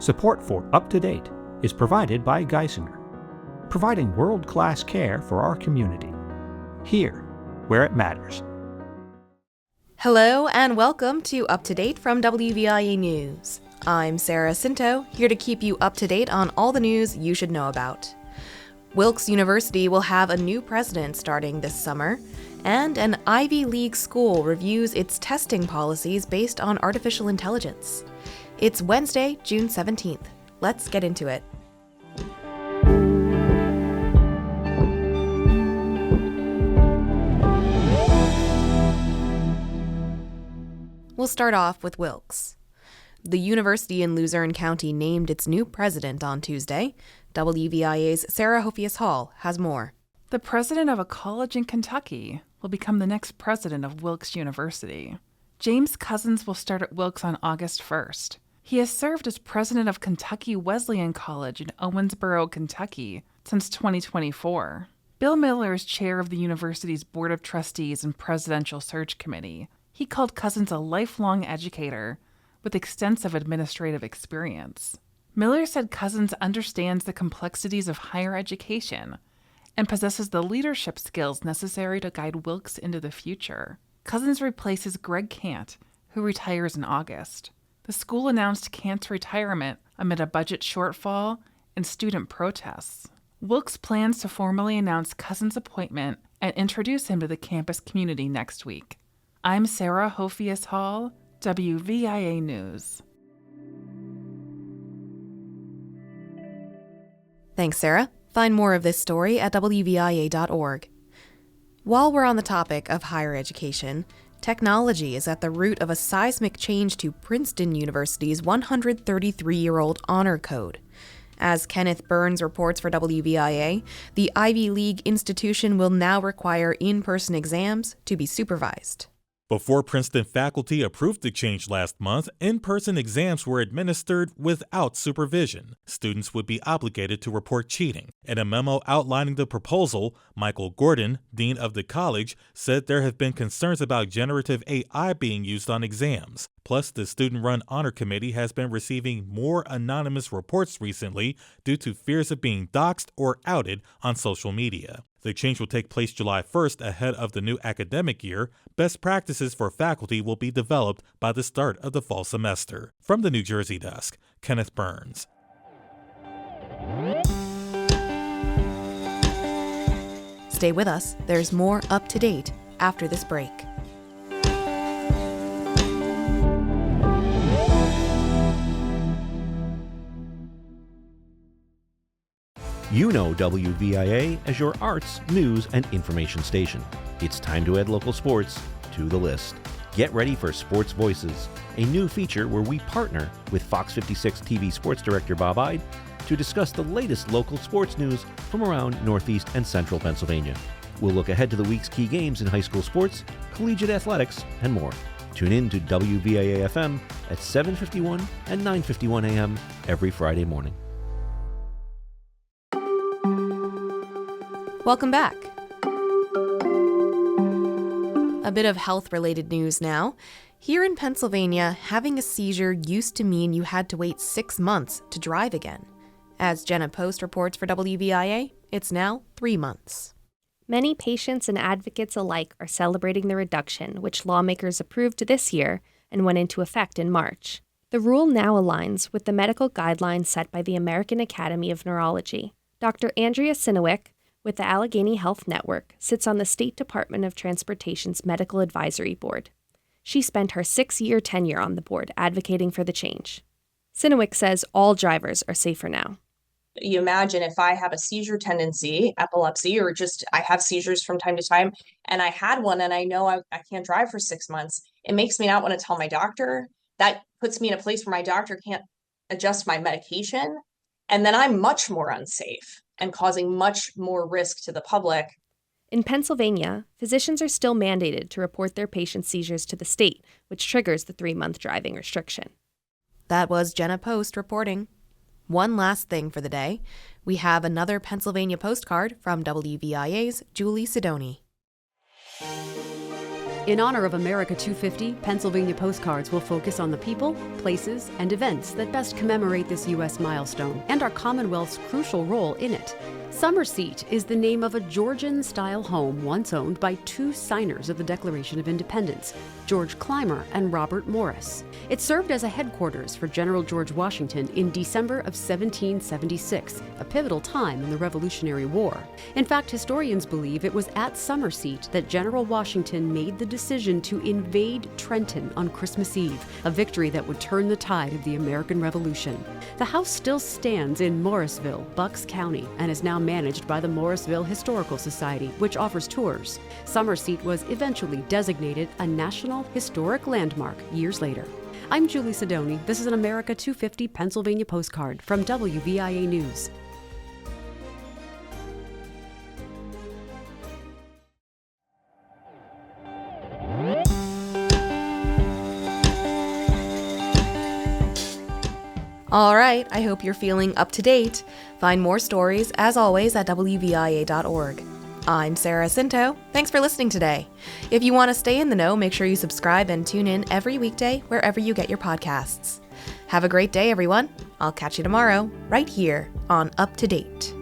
Support for Up to Date is provided by Geisinger, providing world-class care for our community, here where it matters. Hello and welcome to Up to Date from WVIA News. I'm Sarah Scinto, here to keep you up to date on all the news you should know about. Wilkes University will have a new president starting this summer, and an Ivy League school reviews its testing policies based on artificial intelligence. It's Wednesday, June 17th. Let's get into it. We'll start off with Wilkes. The university in Luzerne County named its new president on Tuesday. WVIA's Sarah Hophius-Hall has more. The president of a college in Kentucky will become the next president of Wilkes University. James Cousins will start at Wilkes on August 1st. He has served as president of Kentucky Wesleyan College in Owensboro, Kentucky, since 2024. Bill Miller is chair of the university's Board of Trustees and Presidential Search Committee. He called Cousins a lifelong educator with extensive administrative experience. Miller said Cousins understands the complexities of higher education and possesses the leadership skills necessary to guide Wilkes into the future. Cousins replaces Greg Kant, who retires in August. The school announced Kant's retirement amid a budget shortfall and student protests. Wilkes plans to formally announce Cousins' appointment and introduce him to the campus community next week. I'm Sarah Hophius-Hall, WVIA News. Thanks, Sarah. Find more of this story at WVIA.org. While we're on the topic of higher education, technology is at the root of a seismic change to Princeton University's 133-year-old honor code. As Kenneth Burns reports for WVIA, the Ivy League institution will now require in-person exams to be supervised. Before Princeton faculty approved the change last month, in-person exams were administered without supervision. Students would be obligated to report cheating. In a memo outlining the proposal, Michael Gordon, dean of the college, said there have been concerns about generative AI being used on exams. Plus, the student-run honor committee has been receiving more anonymous reports recently due to fears of being doxxed or outed on social media. The change will take place July 1st ahead of the new academic year. Best practices for faculty will be developed by the start of the fall semester. From the New Jersey desk, Kenneth Burns. Stay with us. There's more up to date after this break. You know WVIA as your arts, news, and information station. It's time to add local sports to the list. Get ready for Sports Voices, a new feature where we partner with Fox 56 TV sports director Bob Ide to discuss the latest local sports news from around Northeast and Central Pennsylvania. We'll look ahead to the week's key games in high school sports, collegiate athletics, and more. Tune in to WVIA FM at 7:51 and 9:51 a.m. every Friday morning. Welcome back. A bit of health-related news now. Here in Pennsylvania, having a seizure used to mean you had to wait 6 months to drive again. As Jenna Post reports for WVIA, it's now 3 months. Many patients and advocates alike are celebrating the reduction, which lawmakers approved this year and went into effect in March. The rule now aligns with the medical guidelines set by the American Academy of Neurology. Dr. Andrea Sinowick, with the Allegheny Health Network, sits on the State Department of Transportation's Medical Advisory Board. She spent her 6-year tenure on the board advocating for the change. Sinowick says all drivers are safer now. You imagine if I have a seizure tendency, epilepsy, or just I have seizures from time to time, and I had one and I know I can't drive for 6 months, it makes me not want to tell my doctor. That puts me in a place where my doctor can't adjust my medication. And then I'm much more unsafe and causing much more risk to the public. In Pennsylvania, physicians are still mandated to report their patients' seizures to the state, which triggers the 3-month driving restriction. That was Jenna Post reporting. One last thing for the day. We have another Pennsylvania postcard from WVIA's Julie Sidoni. In honor of America 250, Pennsylvania postcards will focus on the people, places, and events that best commemorate this U.S. milestone and our Commonwealth's crucial role in it. Summer Seat is the name of a Georgian-style home once owned by two signers of the Declaration of Independence, George Clymer and Robert Morris. It served as a headquarters for General George Washington in December of 1776, a pivotal time in the Revolutionary War. In fact, historians believe it was at Summer Seat that General Washington made the decision to invade Trenton on Christmas Eve, a victory that would turn the tide of the American Revolution. The house still stands in Morrisville, Bucks County, and is now managed by the Morrisville Historical Society, which offers tours. Summer Seat was eventually designated a National Historic Landmark years later. I'm Julie Sidoni. This is an America 250 Pennsylvania postcard from WVIA News. All right, I hope you're feeling up to date. Find more stories, as always, at WVIA.org. I'm Sarah Scinto. Thanks for listening today. If you want to stay in the know, make sure you subscribe and tune in every weekday wherever you get your podcasts. Have a great day, everyone. I'll catch you tomorrow, right here on Up to Date.